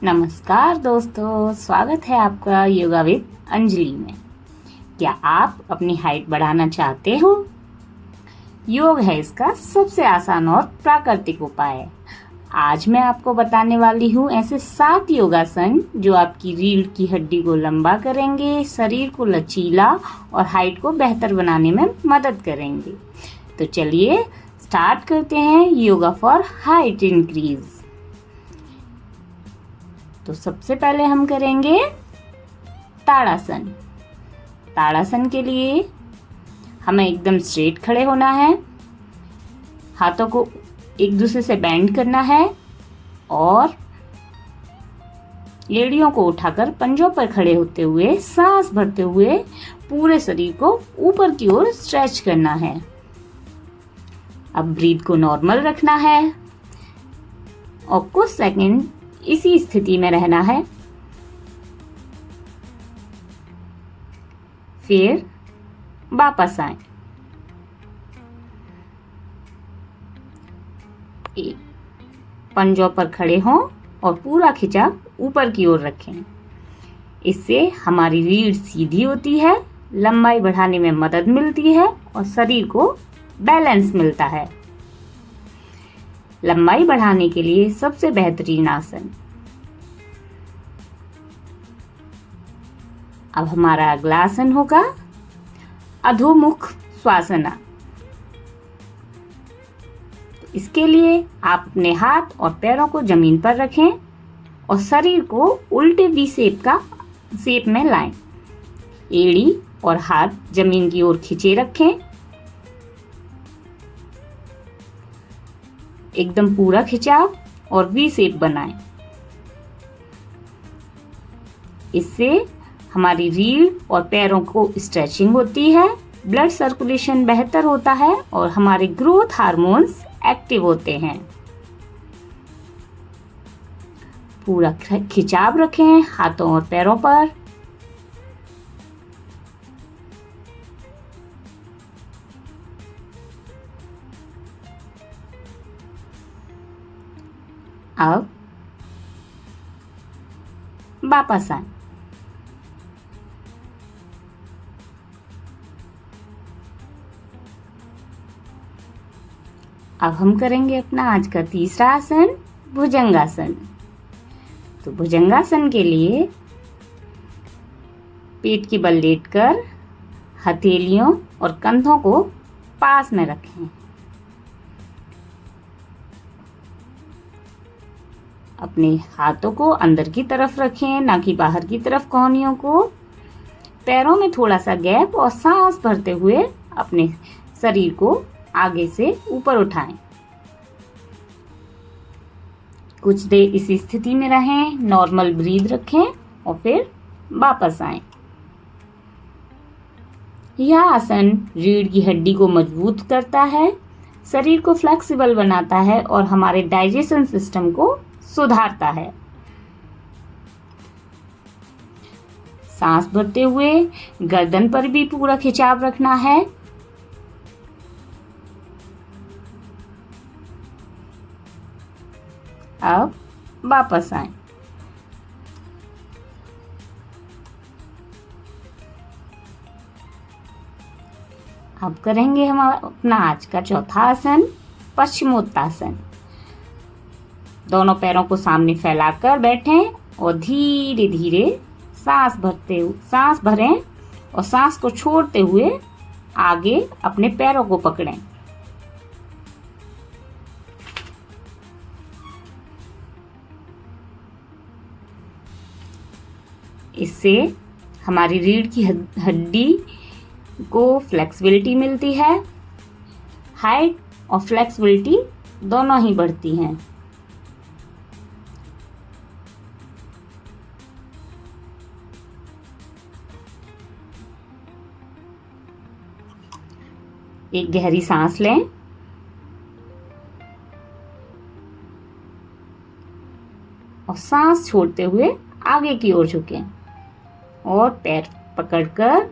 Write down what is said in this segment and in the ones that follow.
नमस्कार दोस्तों, स्वागत है आपका योगा विद अंजलि में। क्या आप अपनी हाइट बढ़ाना चाहते हो? योग है इसका सबसे आसान और प्राकृतिक उपाय। आज मैं आपको बताने वाली हूँ ऐसे 7 योगासन जो आपकी रीढ़ की हड्डी को लंबा करेंगे, शरीर को लचीला और हाइट को बेहतर बनाने में मदद करेंगे। तो चलिए स्टार्ट करते हैं योगा फॉर हाइट इंक्रीज। तो सबसे पहले हम करेंगे ताड़ासन। ताड़ासन के लिए हमें एकदम स्ट्रेट खड़े होना है, हाथों को एक दूसरे से बेंड करना है और एड़ियों को उठाकर पंजों पर खड़े होते हुए सांस भरते हुए पूरे शरीर को ऊपर की ओर स्ट्रेच करना है। अब ब्रीथ को नॉर्मल रखना है और कुछ सेकंड इसी स्थिति में रहना है। फिर वापस आए। पंजों पर खड़े हों और पूरा खिंचाव ऊपर की ओर रखें। इससे हमारी रीढ़ सीधी होती है, लंबाई बढ़ाने में मदद मिलती है और शरीर को बैलेंस मिलता है। लंबाई बढ़ाने के लिए सबसे बेहतरीन आसन। अब हमारा अगला आसन होगा अधोमुख श्वासना। इसके लिए आप अपने हाथ और पैरों को जमीन पर रखें और शरीर को उल्टे वी शेप में लाएं। एड़ी और हाथ जमीन की ओर खींचे रखें। एकदम पूरा खिंचाव और वी शेप बनाएं। इससे हमारी रीढ़ और पैरों को स्ट्रेचिंग होती है, ब्लड सर्कुलेशन बेहतर होता है और हमारे ग्रोथ हार्मोन्स एक्टिव होते हैं। पूरा खिंचाव रखें हाथों और पैरों पर। अब वापस आए। अब हम करेंगे अपना आज का तीसरा आसन भुजंगासन। तो भुजंगासन के लिए पेट के बल लेटकर हथेलियों और कंधों को पास में रखें। अपने हाथों को अंदर की तरफ रखें, ना कि बाहर की तरफ कोहनियों को। पैरों में थोड़ा सा गैप और सांस भरते हुए अपने शरीर को आगे से ऊपर उठाएं। कुछ देर इसी स्थिति में रहें, नॉर्मल ब्रीथ रखें और फिर वापस आएं। यह आसन रीढ़ की हड्डी को मजबूत करता है, शरीर को फ्लेक्सिबल बनाता है और हमारे डाइजेशन सिस्टम को सुधारता है। सांस भरते हुए गर्दन पर भी पूरा खिंचाव रखना है। अब वापस आए। अब करेंगे हम अपना आज का चौथा आसन पश्चिमोत्तासन। दोनों पैरों को सामने फैलाकर बैठें और धीरे धीरे सांस भरें और सांस को छोड़ते हुए आगे अपने पैरों को पकड़ें। इससे हमारी रीढ़ की हड्डी को फ्लेक्सिबिलिटी मिलती है। हाइट और फ्लेक्सिबिलिटी दोनों ही बढ़ती हैं। एक गहरी सांस लें और सांस छोड़ते हुए आगे की ओर झुकें और पैर पकड़कर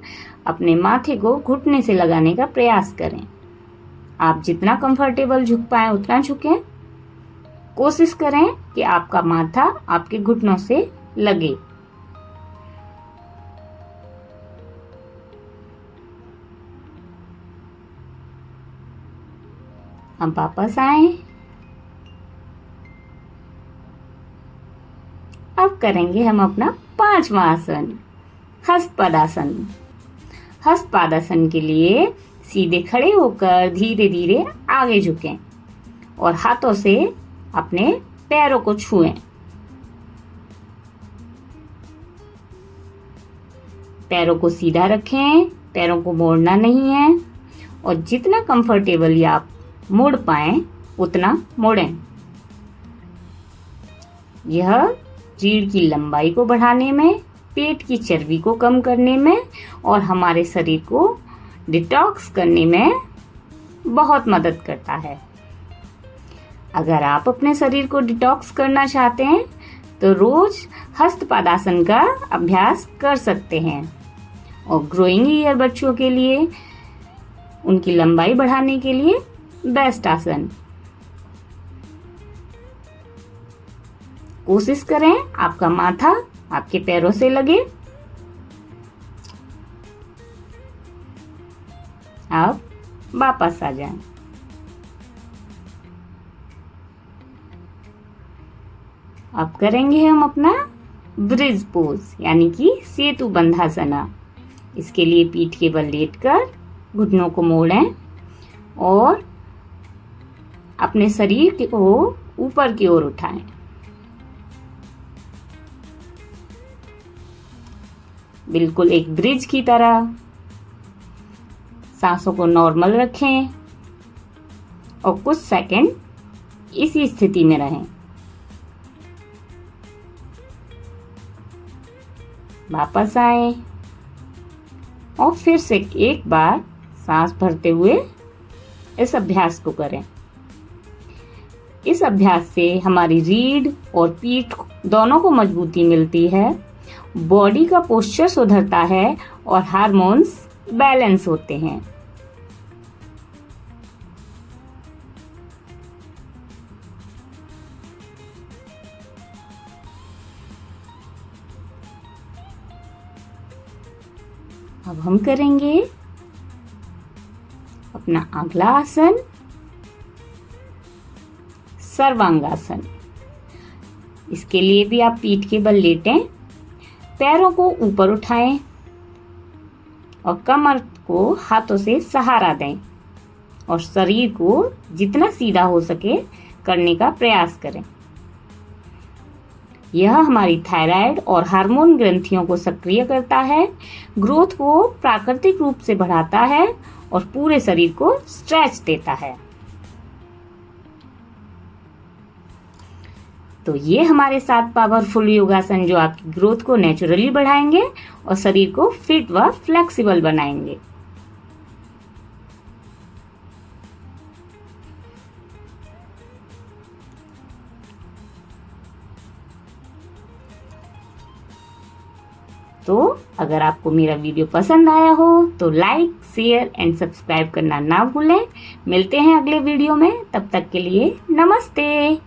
अपने माथे को घुटने से लगाने का प्रयास करें। आप जितना कंफर्टेबल झुक पाए उतना झुकें। कोशिश करें कि आपका माथा आपके घुटनों से लगे। अब वापस आए। अब करेंगे हम अपना 5वां आसन, हस्तपदासन। हस्तपदासन के लिए सीधे खड़े होकर धीरे धीरे आगे झुकें और हाथों से अपने पैरों को छुएं। पैरों को सीधा रखें, पैरों को मोड़ना नहीं है और जितना कंफर्टेबली आप मोड़ पाएं उतना मोड़ें। यह रीढ़ की लंबाई को बढ़ाने में, पेट की चर्बी को कम करने में और हमारे शरीर को डिटॉक्स करने में बहुत मदद करता है। अगर आप अपने शरीर को डिटॉक्स करना चाहते हैं तो रोज हस्तपदासन का अभ्यास कर सकते हैं। और ग्रोइंग ईयर बच्चों के लिए उनकी लंबाई बढ़ाने के लिए बेस्ट आसन। कोशिश करें आपका माथा आपके पैरों से लगे। अब वापस आ जाएं। अब करेंगे हम अपना ब्रिज पोज यानी कि सेतु बंधासना। इसके लिए पीठ के बल लेटकर घुटनों को मोड़ें और अपने शरीर को ऊपर की ओर उठाएं। बिल्कुल एक ब्रिज की तरह। सांसों को नॉर्मल रखें और कुछ सेकंड इसी स्थिति में रहें। वापस आए और फिर से एक बार सांस भरते हुए इस अभ्यास को करें। इस अभ्यास से हमारी रीढ़ और पीठ दोनों को मजबूती मिलती है, बॉडी का पोस्चर सुधरता है और हार्मोन्स बैलेंस होते हैं। अब हम करेंगे अपना अगला आसन, सर्वांगासन। इसके लिए भी आप पीठ के बल लेटें, पैरों को ऊपर उठाएं और कमर को हाथों से सहारा दें और शरीर को जितना सीधा हो सके करने का प्रयास करें। यह हमारी थायराइड और हार्मोन ग्रंथियों को सक्रिय करता है, ग्रोथ को प्राकृतिक रूप से बढ़ाता है और पूरे शरीर को स्ट्रेच देता है। तो ये हमारे 7 पावरफुल योगासन जो आपकी ग्रोथ को नेचुरली बढ़ाएंगे और शरीर को फिट व फ्लेक्सिबल बनाएंगे। तो अगर आपको मेरा वीडियो पसंद आया हो तो लाइक, शेयर एंड सब्सक्राइब करना ना भूलें। मिलते हैं अगले वीडियो में, तब तक के लिए नमस्ते।